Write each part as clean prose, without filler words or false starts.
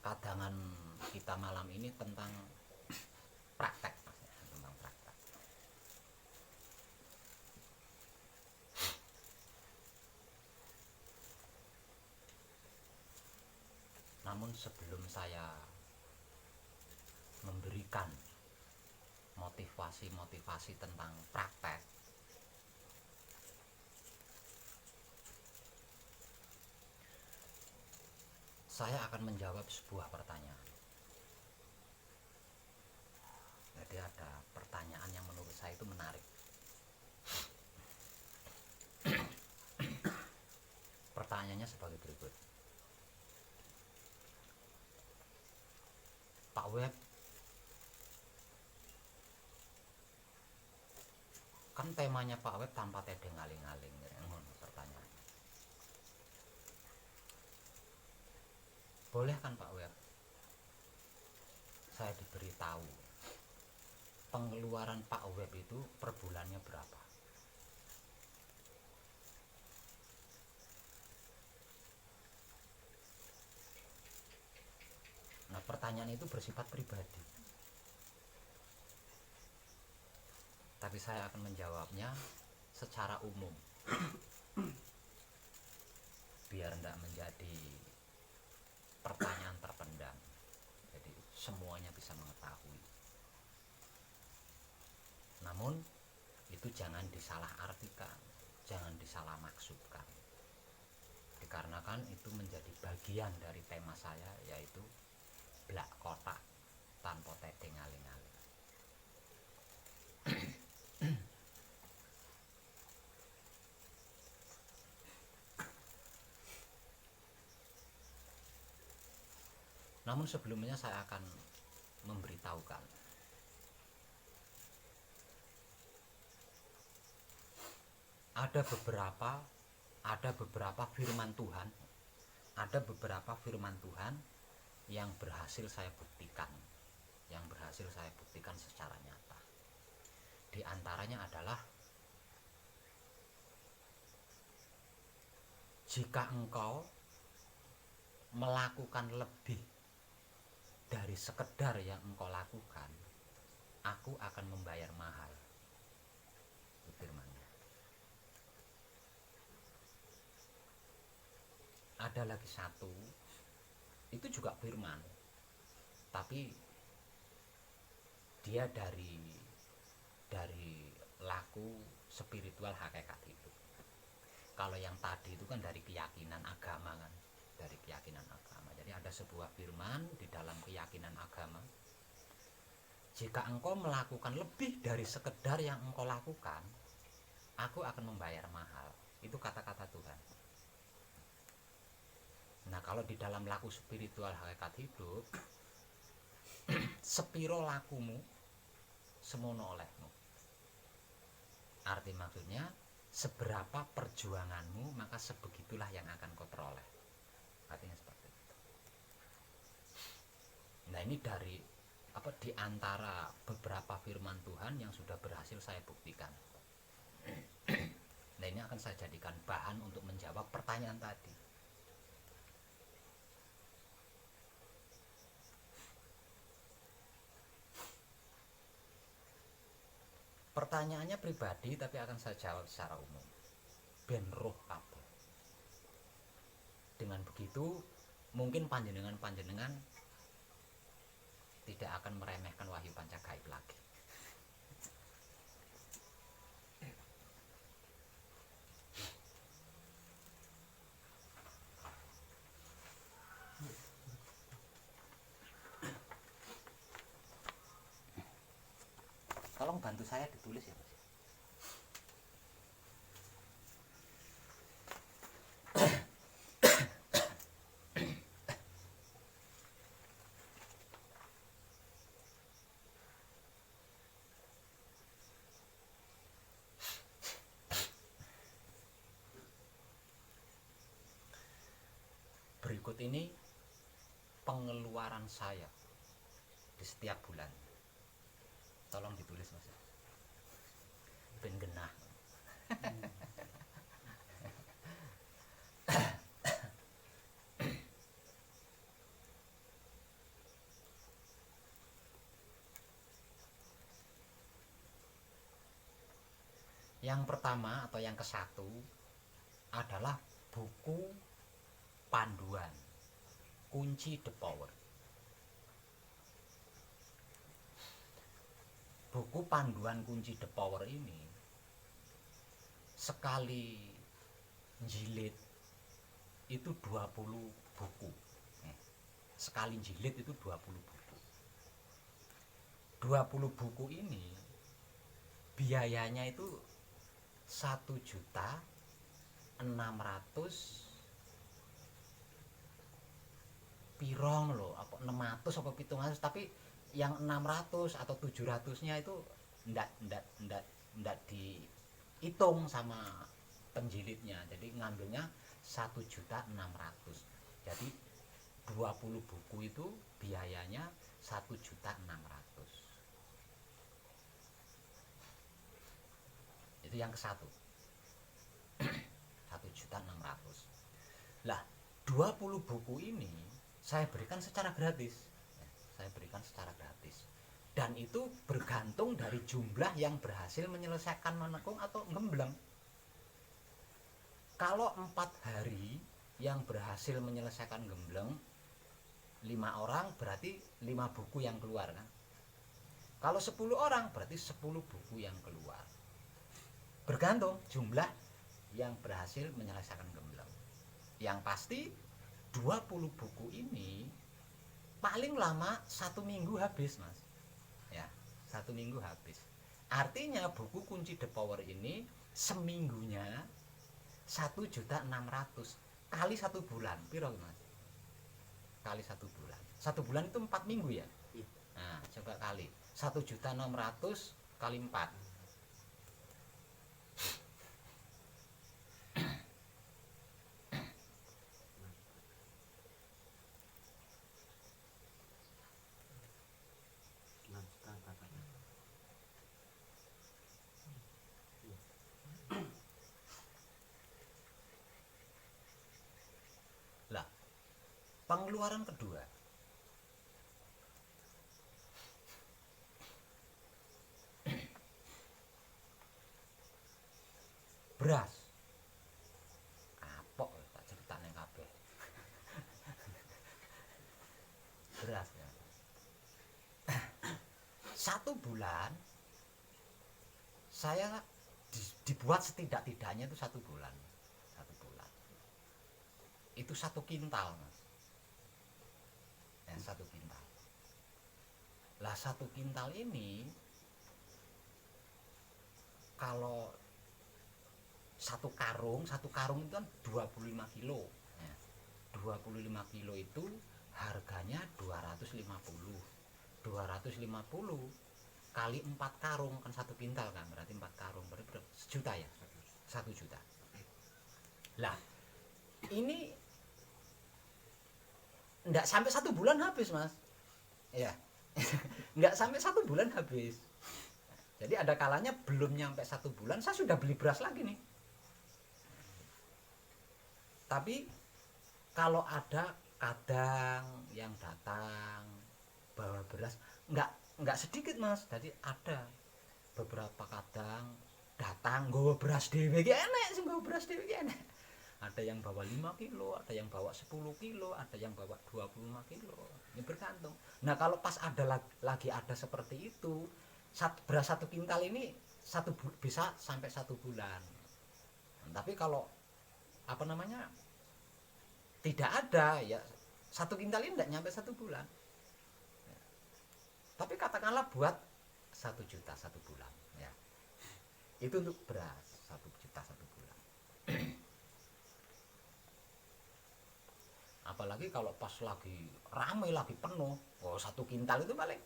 kadangan kita malam ini tentang praktek, tentang praktek. Namun sebelum saya memberikan motivasi tentang praktek, saya akan menjawab sebuah pertanyaan. Jadi ada pertanyaan yang menurut saya itu menarik. Pertanyaannya sebagai berikut. Pak Web, kan temanya Pak Web tanpa tedeng aling-aling, pertanyaan. Boleh kan Pak Web saya diberitahu pengeluaran Pak Web itu per bulannya berapa? Nah, pertanyaan itu bersifat pribadi, tapi saya akan menjawabnya secara umum biar tidak menjadi pertanyaan terpendam, jadi semuanya bisa mengetahui. Namun itu jangan disalah artikan, jangan disalah maksudkan, dikarenakan itu menjadi bagian dari tema saya, yaitu blak kotak tanpa tedeng aling-aling. Namun sebelumnya saya akan memberitahukan ada beberapa firman Tuhan, yang berhasil saya buktikan, secara nyata. Di antaranya adalah, jika engkau melakukan lebih dari sekedar yang engkau lakukan, aku akan membayar mahal. Itu firmannya. Ada lagi satu, itu juga firman, tapi dia dari laku spiritual hakikat hidup. Kalau yang tadi itu kan dari keyakinan agama kan, Jadi ada sebuah firman di dalam keyakinan agama, jika engkau melakukan lebih dari sekedar yang engkau lakukan, aku akan membayar mahal. Itu kata-kata Tuhan. Nah, kalau di dalam laku spiritual hakikat hidup, sepiro lakumu semono olehmu. Arti maksudnya, seberapa perjuanganmu maka sebegitulah yang akan kau peroleh. Artinya seperti itu. Nah, ini di antara beberapa firman Tuhan yang sudah berhasil saya buktikan. Nah, ini akan saya jadikan bahan untuk menjawab pertanyaan tadi. Pertanyaannya pribadi, tapi akan saya jawab secara umum. Ben roh kabeh. Dengan begitu, mungkin panjenengan tidak akan meremehkan Wahyu Pancagaib lagi. Tolong bantu saya ditulis ya, Mas. Berikut ini pengeluaran saya di setiap bulan. Tolong ditulis, Mas. Ben genah. Yang pertama atau yang ke-1 adalah buku panduan kunci The Power. Buku panduan kunci The Power ini sekali jilid itu 20 buku. Sekali jilid itu 20 buku. 20 buku ini biayanya itu 1.600.000 pirong loh, apa 600 apa 700, tapi yang 600 atau 700-nya itu ndak dihitung sama penjilidnya. Jadi ngambilnya 1.600.000. Jadi 20 buku itu biayanya 1.600.000. Itu yang ke-1. 1.600.000. Lah, 20 buku ini saya berikan secara gratis. Dan itu bergantung dari jumlah yang berhasil menyelesaikan menekung atau gembleng. Kalau 4 hari yang berhasil menyelesaikan gembleng 5 orang, berarti 5 buku yang keluar kan. Kalau 10 orang berarti 10 buku yang keluar. Bergantung jumlah yang berhasil menyelesaikan gembleng. Yang pasti 20 buku ini paling lama 1 minggu habis, Mas. Ya, 1 minggu habis. Artinya buku kunci The Power ini seminggunya 1.600.000 kali 1 bulan. Piro, Mas? Kali 1 bulan. 1 bulan itu 4 minggu ya? Nah, coba kali 1.600.000 kali 4. Lah, pengeluaran kedua, beras. Kapok tak ceritane kabeh. Beras ya. 1 bulan saya dibuat setidak-tidaknya itu 1 bulan. 1 bulan. Itu 1 kintal, Mas. Ya, 1 kintal. Lah 1 kintal ini kalau 1 karung itu kan 25 kilo. Ya, 25 kilo itu harganya 250. 250 kali 4 karung kan 1 kintal kan, berarti 4 karung berarti berapa? 1 juta ya? 1 juta. Lah, ini enggak sampai 1 bulan habis, Mas. Ya. Enggak sampai 1 bulan habis. Jadi ada kalanya belum nyampe 1 bulan saya sudah beli beras lagi nih. Tapi kalau ada kadang yang datang bawa beras enggak sedikit, Mas. Jadi ada beberapa kadang datang nggawa beras dhewe iki enek, sing nggawa beras dhewe iki enek. Ada yang bawa 5 kilo, ada yang bawa 10 kilo, ada yang bawa 25 kilo. Ini bergantung. Nah, kalau pas ada lagi ada seperti itu, beras 1 kintal ini bisa sampai 1 bulan. Nah, tapi kalau apa namanya tidak ada ya 1 kintal ini tidak nyampe 1 bulan. Tapi katakanlah buat 1 juta 1 bulan ya. Itu untuk beras 1 juta 1 bulan. Apalagi kalau pas lagi ramai, lagi penuh, 1 kintal itu paling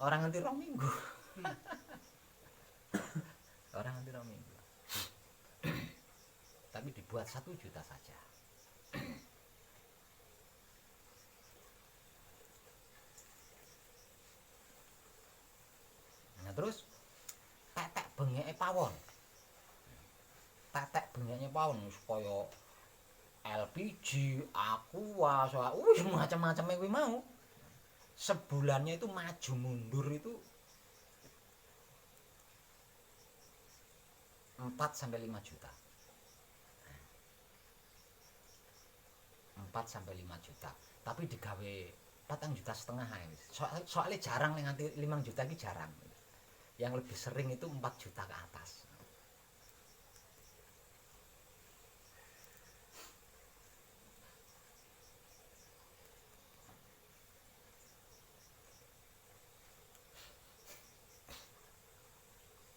orang nanti 2 minggu. Orang nanti 2 minggu. Tapi dibuat 1 juta saja. Nah, terus tetek bengeke pawon. Tetek bengeke pawon kaya LPG, Aqua, macam-macam kuwi mau. Sebulannya itu maju mundur itu 4 sampai 5 juta. 4 sampai 5 juta. Tapi digawe 4,5 juta ae wis. Soalnya jarang nganti 5 juta iki jarang. Yang lebih sering itu 4 juta ke atas.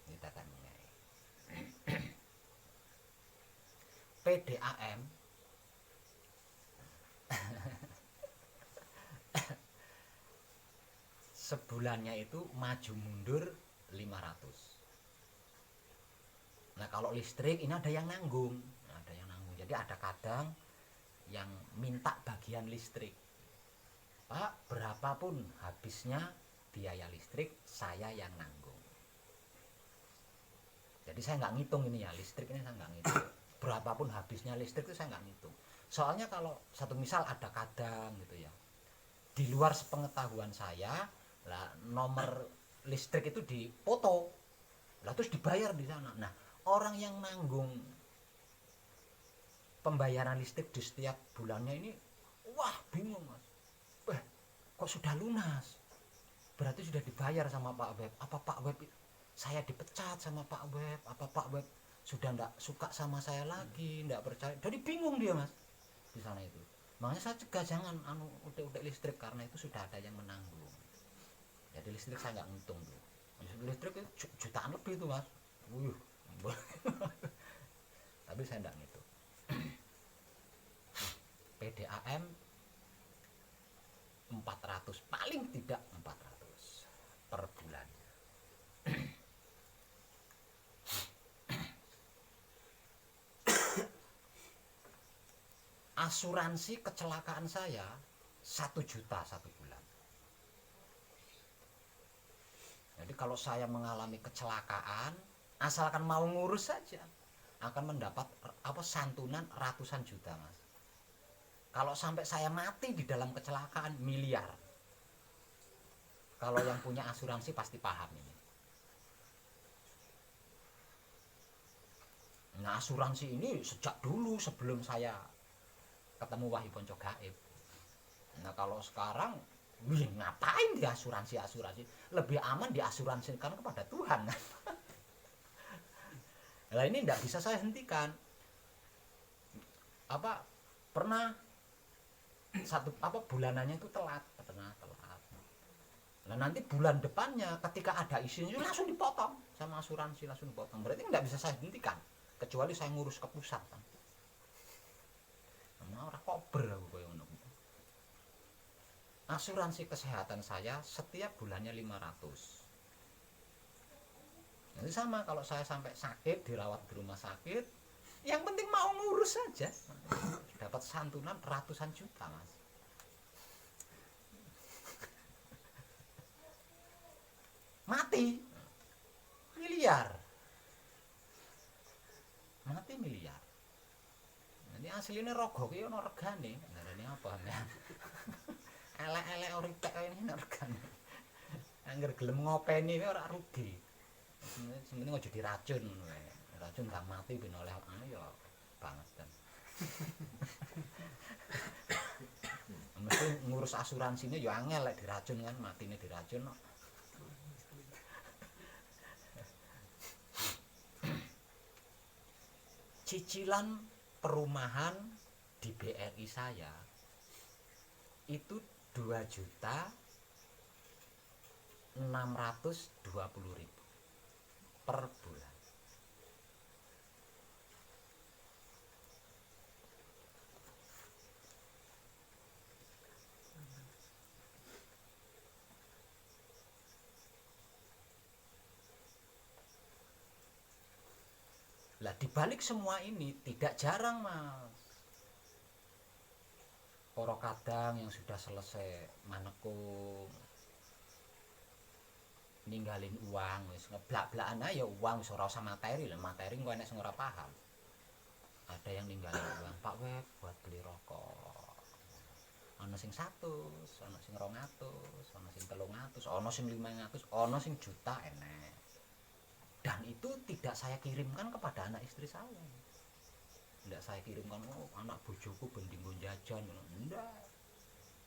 Ini data mengenai PDAM sebulannya itu maju mundur 500. Nah kalau listrik ini ada yang nanggung, jadi ada kadang yang minta bagian listrik, Pak berapapun habisnya biaya listrik saya yang nanggung. Jadi saya nggak ngitung ini ya, listrik ini saya nggak ngitung, berapapun habisnya listrik itu saya nggak ngitung. Soalnya kalau satu misal ada kadang gitu ya, di luar sepengetahuan saya lah, nomor listrik itu dipoto lah terus dibayar di sana. Nah orang yang nanggung pembayaran listrik di setiap bulannya ini, wah bingung mas, kok sudah lunas, berarti sudah dibayar sama Pak Web. Apa Pak Web saya dipecat sama Pak Web, apa Pak Web sudah ndak suka sama saya lagi, ndak percaya. Jadi bingung dia mas di sana itu. Makanya saya cegah jangan utek-utek listrik, karena itu sudah ada yang menanggung. Jadi listrik saya nggak ngitung tuh. Listrik itu jutaan lebih tuh mas. Tapi saya nggak ngitung. PDAM 400, paling tidak 400 per bulan. Asuransi kecelakaan saya 1 juta 1 bulan. Jadi kalau saya mengalami kecelakaan, asalkan mau ngurus saja, akan mendapat santunan ratusan juta mas. Kalau sampai saya mati di dalam kecelakaan, miliar. Kalau yang punya asuransi pasti paham ini. Nah asuransi ini sejak dulu sebelum saya ketemu Wahyu Ponco Gaib. Nah kalau sekarang, ngapain di asuransi? Lebih aman diasuransikan kepada Tuhan. Nah ini tidak bisa saya hentikan. Pernah bulanannya itu telat. Nah nanti bulan depannya ketika ada isinya langsung dipotong sama asuransi, langsung dipotong. Berarti tidak bisa saya hentikan kecuali saya ngurus ke pusat kan. Nah orang kober aku koyo ngono. Asuransi kesehatan saya setiap bulannya 500. Nanti sama kalau saya sampai sakit, dirawat di rumah sakit, yang penting mau ngurus saja, dapat santunan ratusan juta mas. Mati miliar. Nanti aslinya rogo ki ono regane. Ngarane apa ya? Elek-elek oritek ini regane. Angger gelem ngopeni ora rugi. Sementing aja diracun ngono wae. Racun gak mati ben oleh ya banget kan. Mesti ngurus asuransinya ya angel lek diracun kan, matine diracun. Cicilan perumahan di BRI saya itu 2.620.000 per bulan. Lah dibalik semua ini tidak jarang mas, para kadang yang sudah selesai manekung ninggalin uang wis ngeblak-blakan ae ya uang wis ora usah materi lah, materi engko enek sing ora paham. Ada yang ninggalin uang, Pak Web buat beli rokok. Ana sing 100, ana sing 200, ana sing 300, ana sing 500, ana sing juta enek. Dan itu tidak saya kirimkan kepada anak istri saya. Tidak saya kirimkan, oh anak bojoku bendinggo jajan, enggak.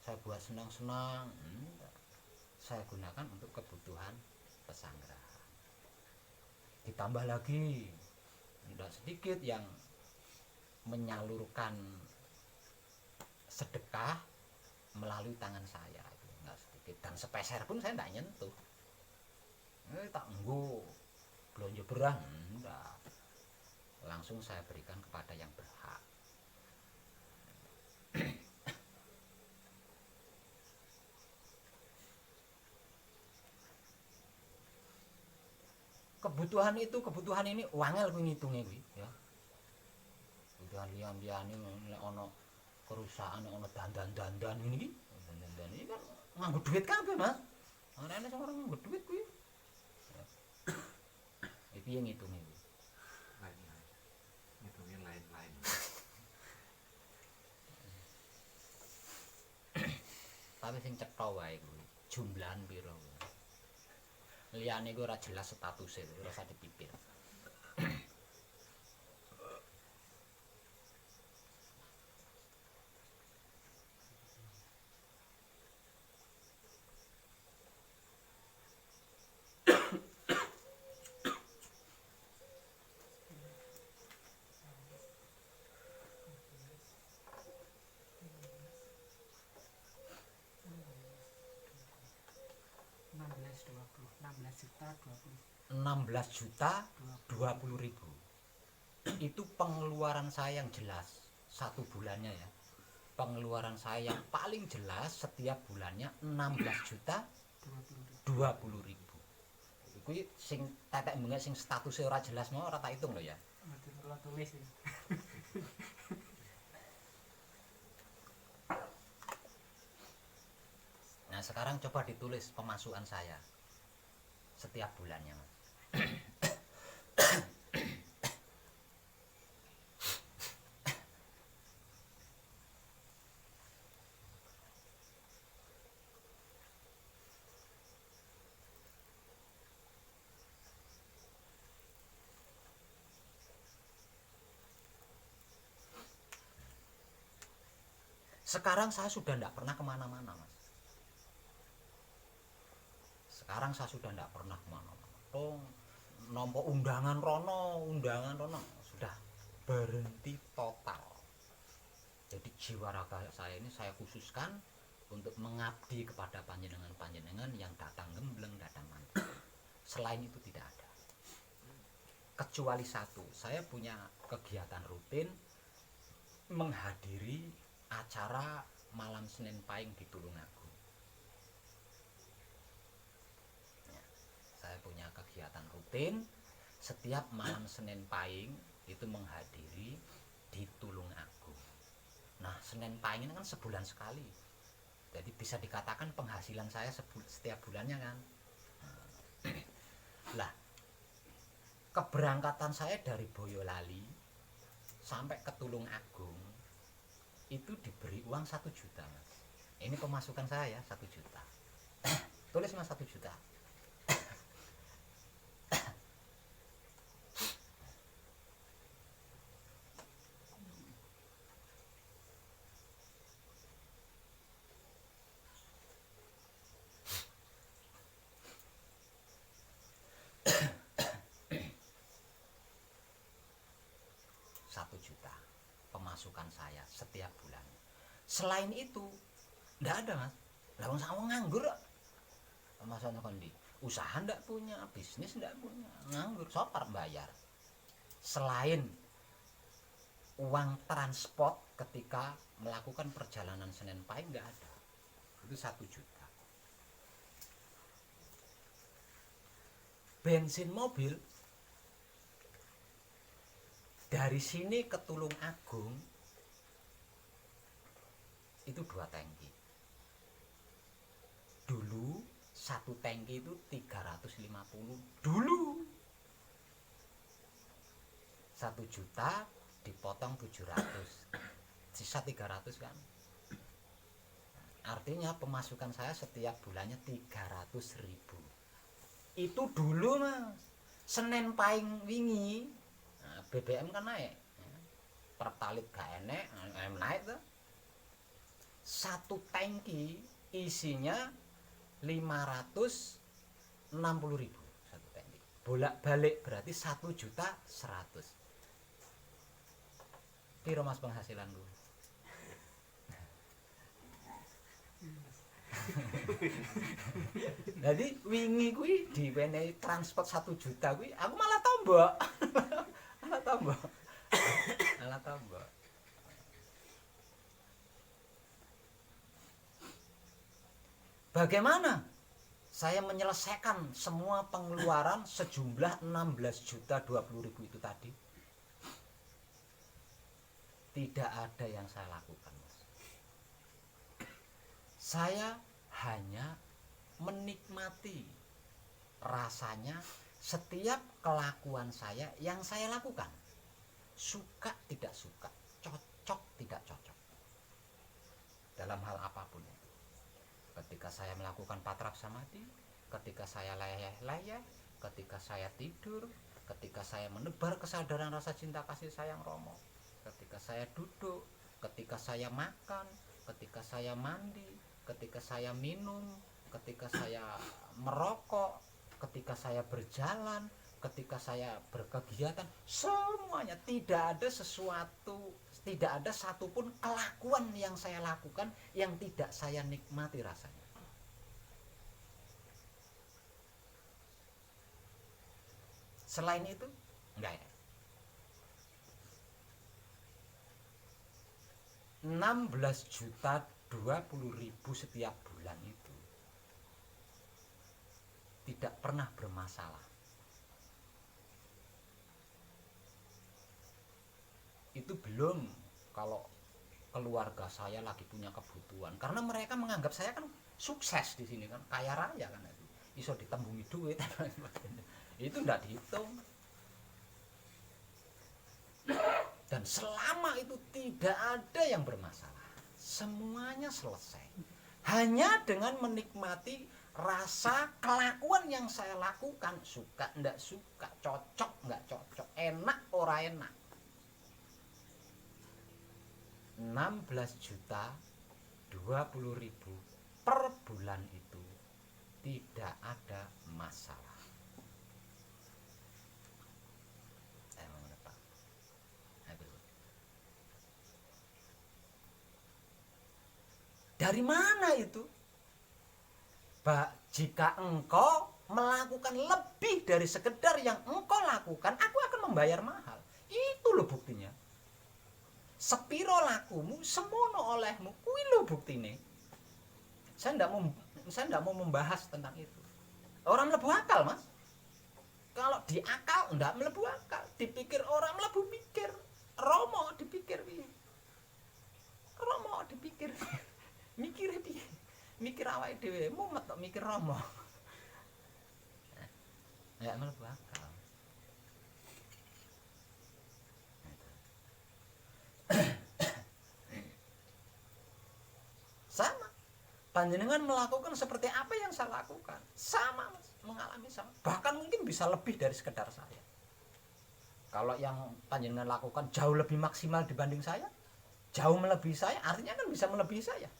Saya buat senang-senang, enggak. Saya gunakan untuk kebutuhan pesanggrahan. Ditambah lagi, tidak sedikit yang menyalurkan sedekah melalui tangan saya, itu enggak sedikit, dan sepeser pun saya tidak nyentuh. Tak nggo belanja berang, enggak. Langsung saya berikan kepada yang berhak. Kebutuhan itu, kebutuhan ini wangel kuwi ngitungnya kuwi ya. Kebutuhan liyan-liyane nek ana kerusakan, ana dandan-dandan ngene iki. Dandan ini kan nganggo duit kabeh, Mas. Ana sing ora nganggo duit kuwi. Piye ngitunge kuwi? Lain-lain. Ngitungnya lain-lain. Tapi sing cetha wae kuwi jumlahan pira. Liyane kuwi ora jelas statuse, ora usah dipikir. Rp16.020.000 itu pengeluaran saya yang jelas satu bulannya ya. Pengeluaran saya yang paling jelas setiap bulannya 16.020.000. Kuwi sing tetek mbengek sing statusnya ora jelas mau ora tak hitung lho ya. Tulis ya. Nah sekarang coba ditulis pemasukan saya setiap bulannya, Mas. Sekarang saya sudah tidak pernah kemana-mana, Mas. Sekarang saya sudah tidak pernah kemana-mana. Nompo undangan rono, sudah berhenti total. Jadi jiwa raga saya ini saya khususkan untuk mengabdi kepada panjenengan yang datang gembleng, datang mantap. Selain itu tidak ada. Kecuali satu, saya punya kegiatan rutin menghadiri acara malam Senin Pahing di Tulungagung. Ya, saya punya kegiatan rutin setiap malam Senin Pahing itu menghadiri di Tulungagung. Nah, Senin Pahing ini kan sebulan sekali. Jadi bisa dikatakan penghasilan saya setiap bulannya kan. Lah, keberangkatan saya dari Boyolali sampai ke Tulungagung itu diberi uang 1 juta, Mas. Ini pemasukan saya 1 juta. Tulis, Mas, 1 juta. Pemasukan saya setiap bulan. Selain itu enggak ada, Mas. Lah wong sawo nganggur. Pemasukan kondi. Usaha enggak punya, bisnis enggak punya, nganggur, sopar bayar. Selain uang transport ketika melakukan perjalanan Senin Pahing enggak ada. Itu 1 juta. Bensin mobil dari sini ke Tulungagung itu 2 tangki. Dulu 1 tangki itu 350. Dulu 1 juta dipotong 700. Sisa 300 kan. Artinya pemasukan saya setiap bulannya 300.000. Itu dulu, Mas. Senin paing wingi BBM kan naik, Pertalite gak enek, naik tuh. Satu tangki isinya 560.000 satu tangki. Bolak-balik berarti 1.100.000. Piro Mas penghasilanku? Jadi wingi kuwi diwenehi transport 1 juta kuwi aku malah tombok. malah tombok. Malah tombok. Bagaimana saya menyelesaikan semua pengeluaran sejumlah 16.020.000 itu tadi? Tidak ada yang saya lakukan, Mas. Saya hanya menikmati rasanya setiap kelakuan saya yang saya lakukan. Suka tidak suka, cocok tidak cocok. Dalam hal apapun itu. Ketika saya melakukan patrap samadhi, ketika saya leyeh-leyeh, ketika saya tidur, ketika saya menebar kesadaran rasa cinta kasih sayang Romo, ketika saya duduk, ketika saya makan, ketika saya mandi, ketika saya minum, ketika saya merokok, ketika saya berjalan, ketika saya berkegiatan, semuanya tidak ada sesuatu, tidak ada satupun kelakuan yang saya lakukan yang tidak saya nikmati rasanya. Selain itu, enggak ya. 16.020.000 setiap bulan itu tidak pernah bermasalah. Itu belum kalau keluarga saya lagi punya kebutuhan, karena mereka menganggap saya kan sukses di sini kan, kaya raya kan, itu iso ditembungi duit. Itu enggak dihitung. Dan selama itu tidak ada yang bermasalah, semuanya selesai. Hanya dengan menikmati rasa kelakuan yang saya lakukan, suka enggak suka, cocok enggak cocok, enak ora enak. 16.020.000 per bulan itu tidak ada masalah. Dari mana itu? Jika engkau melakukan lebih dari sekedar yang engkau lakukan, aku akan membayar mahal. Itu loh buktinya. Sepiro lakumu, semono olehmu. Kuwi lho buktine. Saya enggak mau membahas tentang itu. Orang mlebu akal, Mas. Kalau di akal enggak mlebu akal, dipikir orang mlebu pikir. Romo dipikir piye? Romo dipikir. Mikir piye? Mikir awake dhewe, mumet kok mikir Romo. Enggak mlebu akal. Sama, panjenengan melakukan seperti apa yang saya lakukan, sama, mengalami sama, bahkan mungkin bisa lebih dari sekedar saya. Kalau yang panjenengan lakukan jauh lebih maksimal dibanding saya, jauh melebihi saya, artinya kan bisa melebihi saya.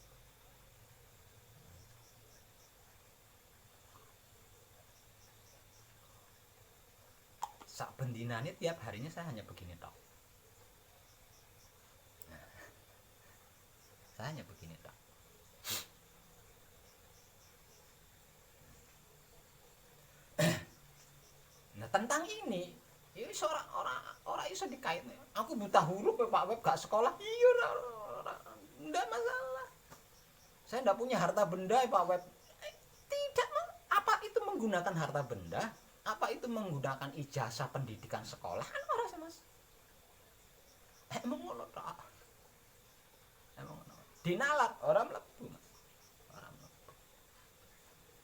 Sak bendinane tiap harinya saya hanya begini tok. Saya hanya begini tok. Nah, tentang ini orang iso dikaitnya. Aku buta huruf Pak Web gak sekolah. Iya, enggak masalah. Saya enggak punya harta benda Pak Web. Tidak, apa itu menggunakan harta benda? Apa itu menggunakan ijazah pendidikan sekolah? Kan ora sih, Mas. Emang ngono tok. Emang ngono. Dinalar orang mlebu. Orang mlebu.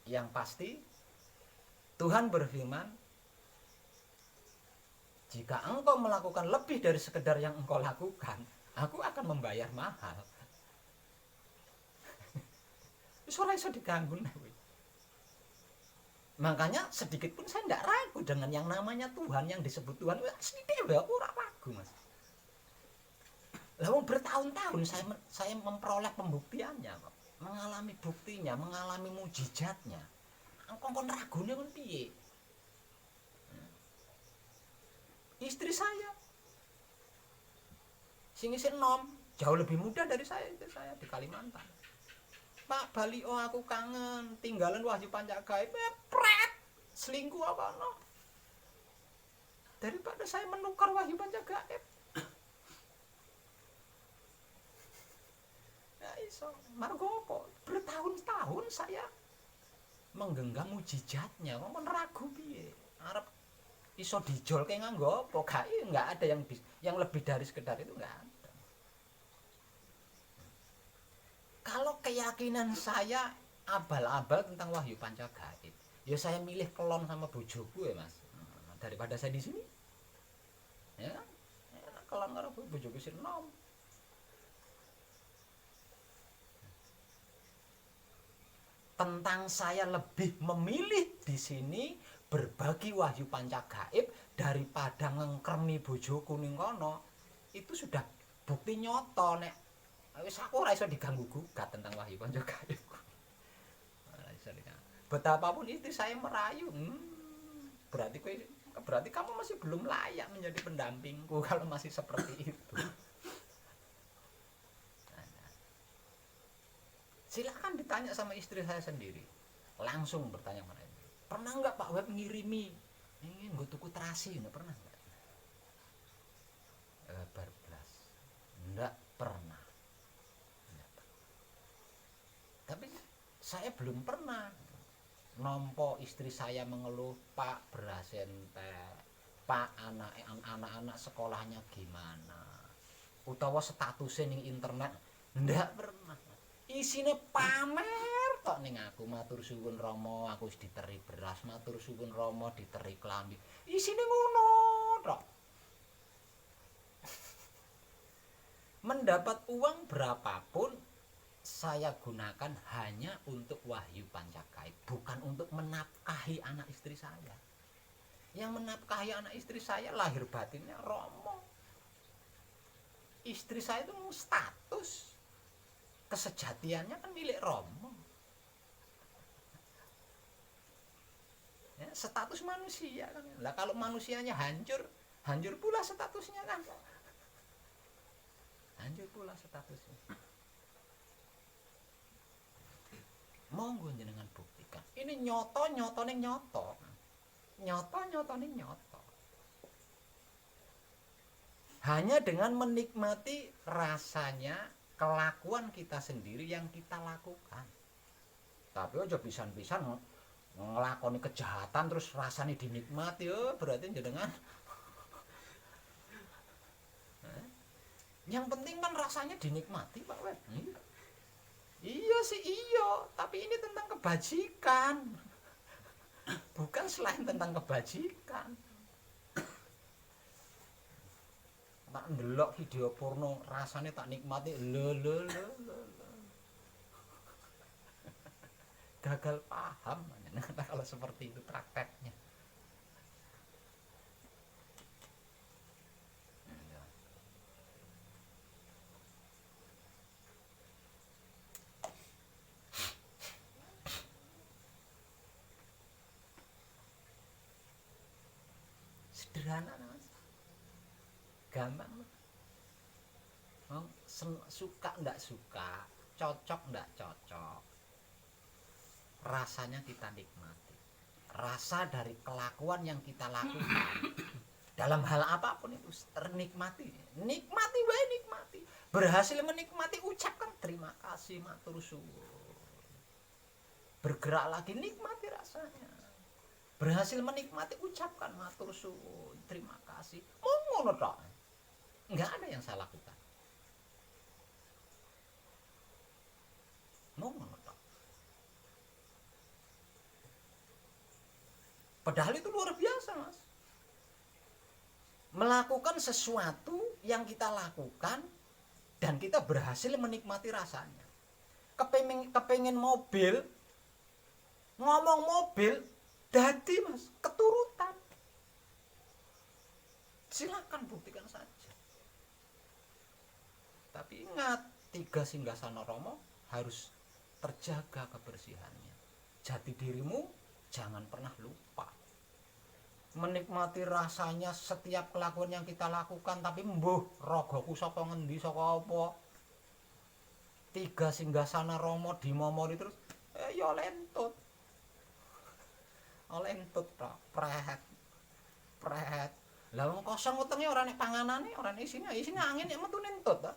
Yang pasti Tuhan berfirman, jika engkau melakukan lebih dari sekedar yang engkau lakukan, aku akan membayar mahal. Wis ora iso diganggu kuwi. Makanya sedikit pun saya tidak ragu dengan yang namanya Tuhan, yang disebut Tuhan. Sedikit ya aku ragu mas. Lalu bertahun-tahun saya memperoleh pembuktiannya, mengalami buktinya, mengalami mujizatnya. Kon ragune kon piye? Istri saya sing isih enom jauh lebih muda dari saya, istri saya di Kalimantan. Pak bali aku kangen tinggalan Wahyu Pancagaib, pret selingkuh apa no? Daripada saya menukar Wahyu Pancagaib. Ya iso, margo apa? Bertahun-tahun saya menggenggam mujizatnya, ngomong ragu piye? Arep iso dijol kayak nganggo apa? Gak, enggak ada yang lebih dari sekedar itu, enggak ada. Kalau keyakinan saya abal-abal tentang Wahyu Pancagaib, ya saya milih kelon sama bojoku ya mas, daripada saya di sini. Ya, kelon karo bojoku sing nom. Tentang saya lebih memilih di sini berbagi Wahyu Pancagaib daripada ngengkremi bojoku ning kono, itu sudah bukti nyoto nek wis aku ora iso diganggu gugat tentang Wahyu Pancagaib. Ora iso diganggu. Betapapun istri saya merayu, berarti kamu masih belum layak menjadi pendampingku kalau masih seperti itu. Silakan ditanya sama istri saya sendiri. Langsung bertanya mana ini. Pernah nggak Pak Web ngirimi ingin gue tuku terasi, nggak pernah nggak? Berblas, nggak pernah. Tapi saya belum pernah nompo istri saya mengeluh, Pak beras entek, Pak anak-anak sekolahnya gimana, utawa statusnya ning internet, ndak pernah. Isine pamer tok ning aku, matur suwun Rama aku wis diteri beras, matur suwun Rama diteri klambi. Isine ngono tok. Mendapat uang berapapun saya gunakan hanya untuk Wahyu Pancagaib, bukan untuk menafkahi anak istri saya. Yang menafkahi anak istri saya lahir batinnya Romo. Istri saya itu status, kesejatiannya kan milik Romo. Ya, status manusia kan. Lah kalau manusianya hancur, hancur pula statusnya kan. Hancur pula statusnya. Monggo jenengan buktikan. Ini nyoto ning nyoto. Nyoto ning nyoto. Hanya dengan menikmati rasanya kelakuan kita sendiri yang kita lakukan. Tapi aja pisan-pisan ngelakoni kejahatan terus rasanya dinikmati, berarti jenengan. Yang penting kan rasanya dinikmati Pak Web. Iya sih iya, tapi ini tentang kebajikan, bukan selain tentang kebajikan. Tak ndelok video porno rasanya tak nikmati, gagal paham kalau seperti itu prakteknya. Sederhana mas, gampang. Suka ndak suka, cocok ndak cocok, rasanya kita nikmati. Rasa dari kelakuan yang kita lakukan dalam hal apapun itu nikmati, nikmati wae nikmati. Berhasil menikmati, ucapkan terima kasih, matur suwun. Bergerak lagi, nikmati rasanya. Berhasil menikmati, ucapkan matur suwun, terima kasih. Ngono tok. Enggak ada yang saya lakukan. Ngono tok. Padahal itu luar biasa, Mas. Melakukan sesuatu yang kita lakukan dan kita berhasil menikmati rasanya. Kepengen mobil, ngomong mobil, Dadi Mas, keturutan. Silakan buktikan saja. Tapi ingat, 3 singgasana Rama harus terjaga kebersihannya. Jati dirimu jangan pernah lupa. Menikmati rasanya setiap kelakuan yang kita lakukan, tapi mbuh ragaku saka ngendi saka apa. 3 singgasana Rama dimomori terus, ya lentut. Lentut tok, pret. Lah wong kosong wetenge ora nek panganane, ora nek isine angin nek metu nentut ta.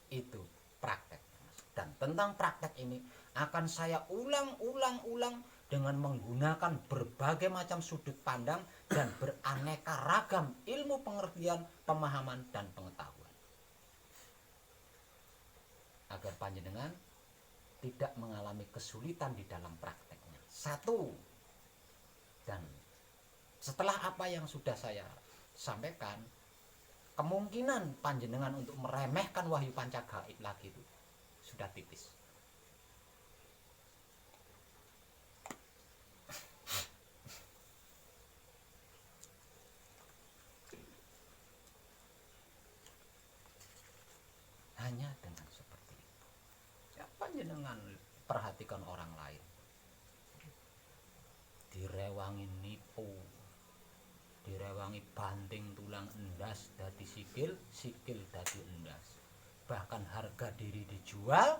Itu praktek. Dan tentang praktek ini akan saya ulang dengan menggunakan berbagai macam sudut pandang dan beraneka ragam ilmu pengertian, pemahaman, dan pengetahuan. Agar panjenengan tidak mengalami kesulitan di dalam prakteknya. 1. Dan setelah apa yang sudah saya sampaikan, kemungkinan panjenengan untuk meremehkan wahyu panca gaib lagi itu sudah tipis. Hanya dengan seperti itu. Ya, panjenengan perhatikan orang lain. Direwangi nipu, direwangi banting tulang endas dadi sikil dadi endas. Bahkan harga diri dijual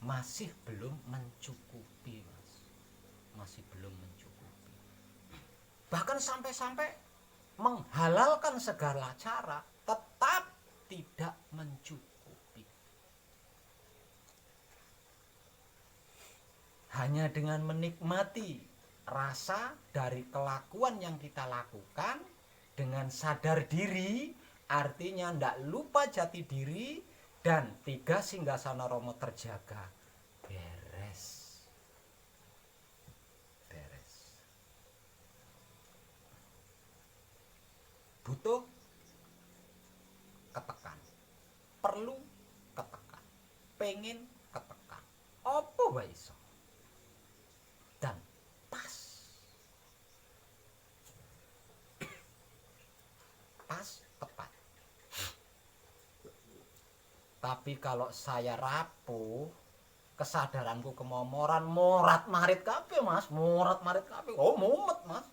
masih belum mencukupi, Mas. Masih belum mencukupi. Bahkan sampai-sampai menghalalkan segala cara tetap tidak mencukupi. Hanya dengan menikmati rasa dari kelakuan yang kita lakukan dengan sadar diri, artinya ndak lupa jati diri, dan 3 singgasana Rama terjaga, beres. Butuh ketekan, perlu ketekan, pengen ketekan, apa wae iso. Dan pas tepat. Tapi kalau saya rapuh, kesadaranku kemomoran, morat marit kabeh Mas, morat marit kabeh. Oh mumet Mas.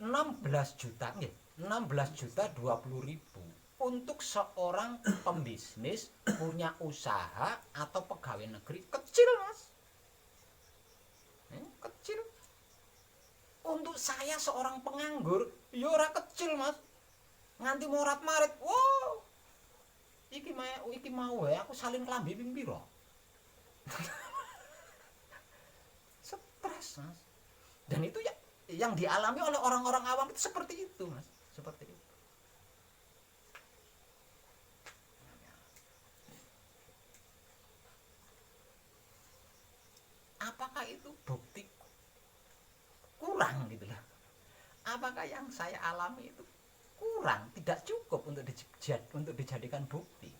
16 juta nggih, 16 juta 20.000 untuk seorang pembisnis punya usaha atau pegawai negeri kecil Mas. Kecil. Untuk saya seorang penganggur, ya ora kecil Mas. Nganti morat marit. Wow. Iki mau ya aku salin klambi ping pira. Stres Mas. Dan itu ya yang dialami oleh orang-orang awam itu seperti itu Mas, seperti itu. Apakah itu bukti kurang gitu loh? Apakah yang saya alami itu kurang, tidak cukup untuk dijadikan bukti?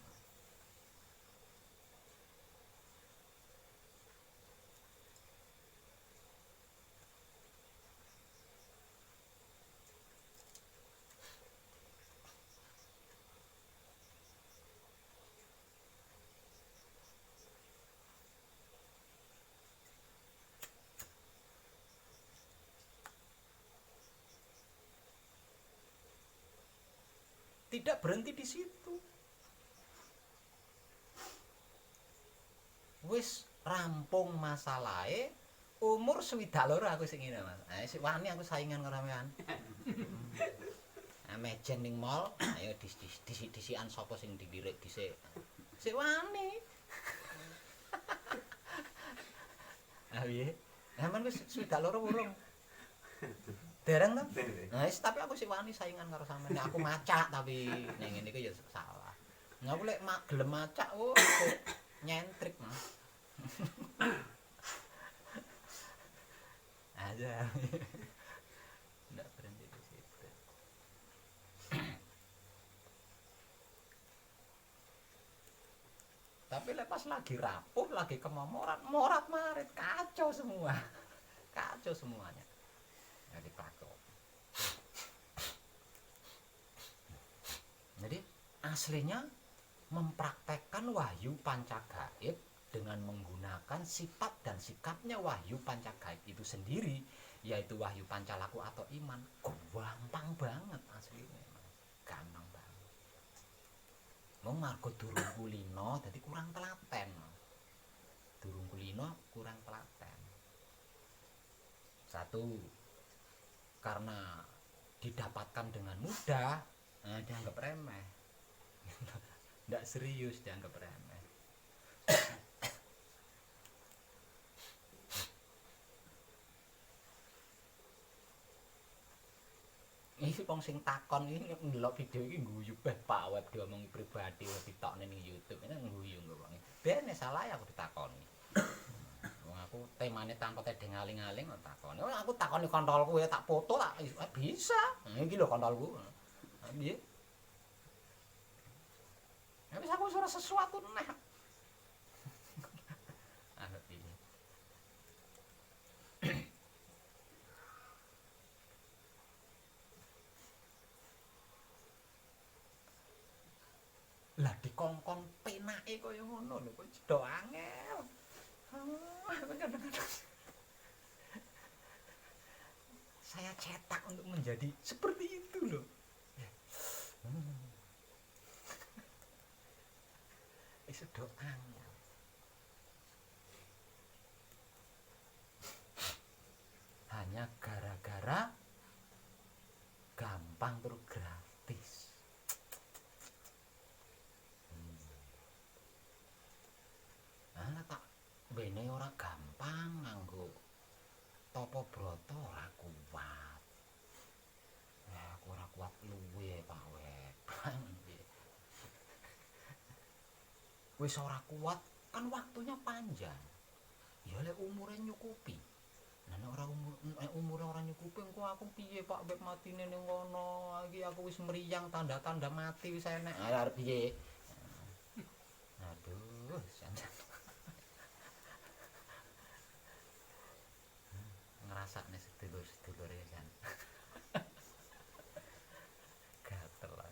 Tidak berhenti di situ. Wis rampung masalahe, umur 22 aku sing ngene Mas. Sik wani aku saingan karo sampean. Mejen ning mall, ayo disikan sapa sing dilirik dhisik. Sik wani. Piye? Sampeyan wis 22 urung. Dereng to? Nah, tapi aku sih wani saingan karo sampean. Aku macak tapi ning ngene iki ya salah. Nah, aku lek gelem macak nyentrik, Mas. Aja. Ndak berhenti di situ. Tapi lepas lagi rapuh, lagi kemomoran, morat marit, kacau semua. Kacau semuanya. Jadi praktek. Jadi aslinya mempraktekkan wahyu pancagaib dengan menggunakan sifat dan sikapnya wahyu pancagaib itu sendiri, yaitu wahyu pancalaku atau iman. Gampang banget aslinya, gampang banget. Wong margo durung kulino dadi kurang telaten. Durung kulino kurang telaten. Satu, karena didapatkan dengan mudah, dianggap remeh. Nggak serius, dianggap remeh. Iki wong sing takon iki ndelok video iki guyu beh Pak Web diomongi pribadi ditokne ning YouTube ini guyu kok wong. Ben salah ya aku ditakoni. Wong aku temane tanpa tedeng aling-aling kok takoni. Oh aku takoni kontolku ya tak foto tak bisa. Iki lho kontolku. Piye? Ya wis aku ora sesuatu neh. Anu piye? Lah dikongkon penake kaya ngono lho kok cedo angel. Kadang-kadang saya cetak untuk menjadi seperti itu loh. Cedo angel. Hanya gara-gara gampang terus gratis. Nah, tak bene ora gampang nganggo topo broto ora kuat. Ya aku ora kuat luwe Pak Web. Wis ora kuat kan waktunya panjang. Ya lek umure nyukupi. Nah nek ora umure ora nyukupi engko aku piye Pak Web matine ning kono. Iki aku wis mriyang tanda-tanda mati wis enek. Arep piye? Aduh, sanjan. Ngrasakne sedulur-sedulure jan. Gatel lah.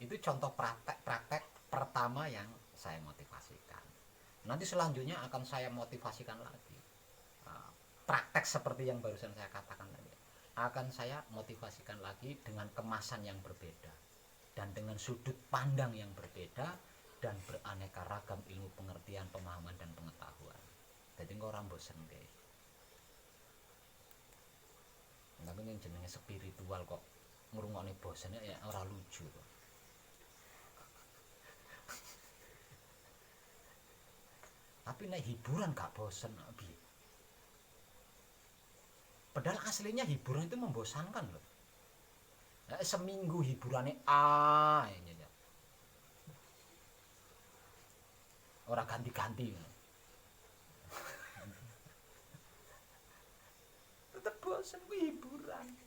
Itu contoh praktek pertama yang saya motivasikan. Nanti selanjutnya akan saya motivasikan lagi. Praktek seperti yang barusan saya katakan tadi. Akan saya motivasikan lagi dengan kemasan yang berbeda. Dan dengan sudut pandang yang berbeda. Dan beraneka ragam ilmu pengertian, pemahaman, dan pengetahuan. Jadi nggak orang bosen deh. Tapi yang jenenge spiritual kok ngrungokne bosen ya ora lucu kok. Tapi nek hiburan gak bosen piye? Padahal aslinya hiburan itu membosankan loh. Nah, seminggu hiburannya ya. Orang ganti-ganti. Tetap bosan ku hiburan.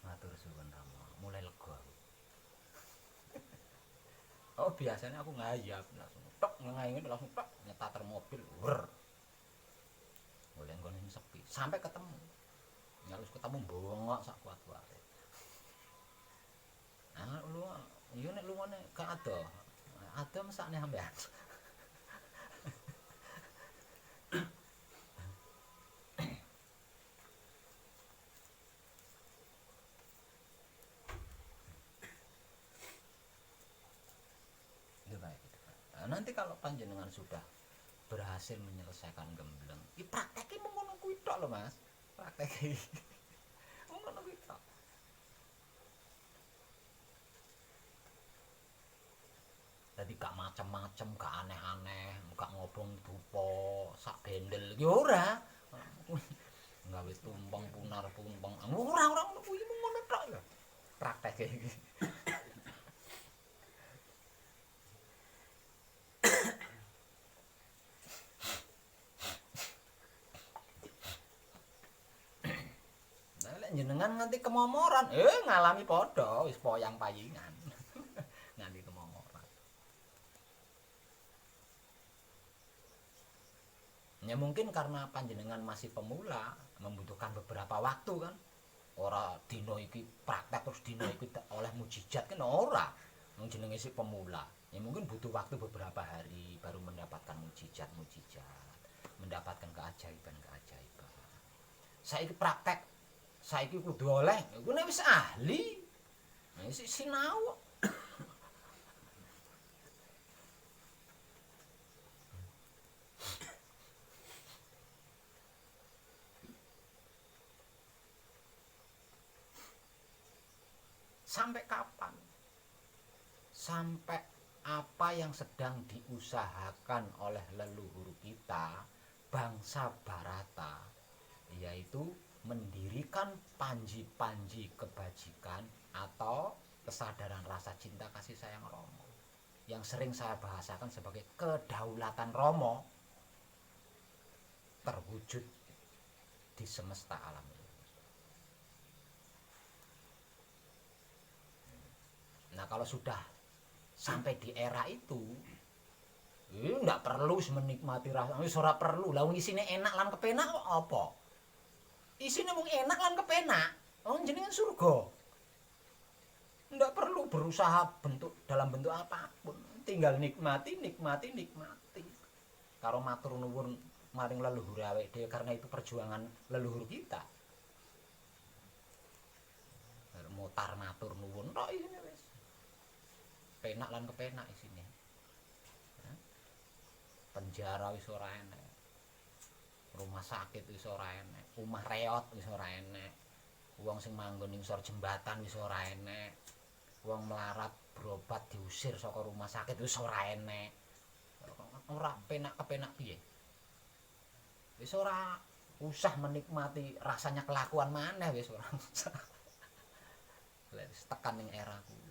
Matur suwun Rama, mulai lega. Oh biasanya aku ngayap langsung tok ngayengin langsung tok nyetater mobil wer. Boleh nggon sepi sampai ketemu. Nyalus ketemu bongok sak kuat-kuate. Nah lu yo nek lungone gak ado. Ado mesakne sampean. Nanti kalau panjenengan sudah berhasil menyelesaikan gembleng, prakteknya mau ngono kuwi tok lho Mas. Prakteknya mau ngono kuwi tok. Jadi gak macem-macem, gak aneh-aneh, gak ngobong dupa, sak bendel, ya ora. praktek iki. Nah, lek jenengan nganti kemomoran, ngalami padha wis poyang payingan. Nganti kemomoran. Ya mungkin karena panjenengan masih pemula, membutuhkan beberapa waktu kan. Ora dina iki praktek terus dina iki oleh mujizat kan ora. Wong jenenge sik pemula. Ya mungkin butuh waktu beberapa hari baru mendapatkan mujizat-mujizat, mendapatkan keajaiban-keajaiban. Saiki praktek, saiki kudu oleh, kuwi wis ahli. Wis sinau. Sampai kapan? Sampai apa yang sedang diusahakan oleh leluhur kita, bangsa Barata, yaitu mendirikan panji-panji kebajikan atau kesadaran rasa cinta kasih sayang Romo, yang sering saya bahasakan sebagai kedaulatan Romo terwujud di semesta alam ini. Nah kalau sudah sampai di era itu, ndak perlu menikmati rasa, wis ora perlu. Lah wong isine enak lan kepenak kok apa? Isine wong enak lan kepenak, wong jenengan surga. Ndak perlu berusaha dalam bentuk apapun, tinggal nikmati. Karo matur nuwun maring leluhur awake dhewe, karena itu perjuangan leluhur kita. Mutar matur nuwun tok isine wis. Penak lan kepenak isine. Penjara wis ora enek. Rumah sakit wis ora enek. Omah reot wis ora enek. Wong sing manggon ning sor jembatan wis ora enek. Wong melarat berobat diusir saka rumah sakit wis ora enek. Ora penak kepenak piye? Wis ora usah menikmati rasanya kelakuan maneh, wis ora usah. Lek tekan ning era kuwi.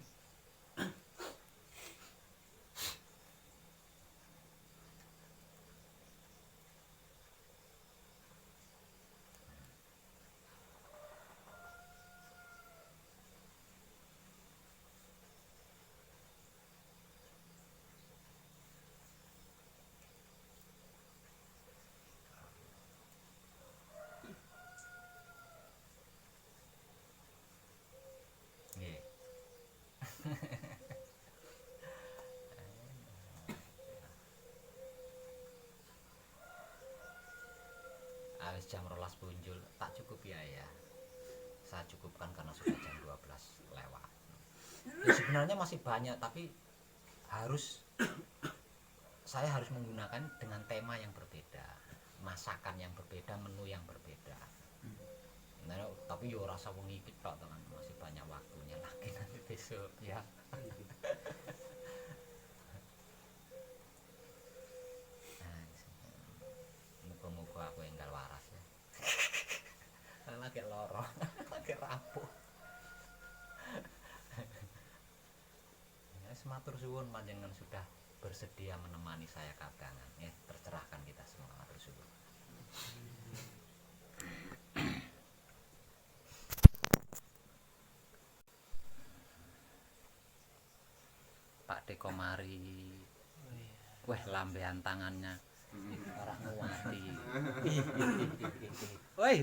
Awis jam 12 punjul, tak cukup ya. Saya cukupkan karena sudah jam 12 lewat. Ya sebenarnya masih banyak, tapi saya harus menggunakan dengan tema yang berbeda, masakan yang berbeda, menu yang berbeda. Nah, tapi yo rasa wengi iki tok teman, masih banyak waktunya lagi nanti besok ya. Muga-muga aku enggal waras ya. Lagi loro, lagi rapuh. Ya, matur suwun panjenengan sudah bersedia menemani saya kadangan. Ya, tercerahkan kita semua, matur suwun. Pak Deko mari. Wah, lambean tangannya. Ora nguwati. Woi.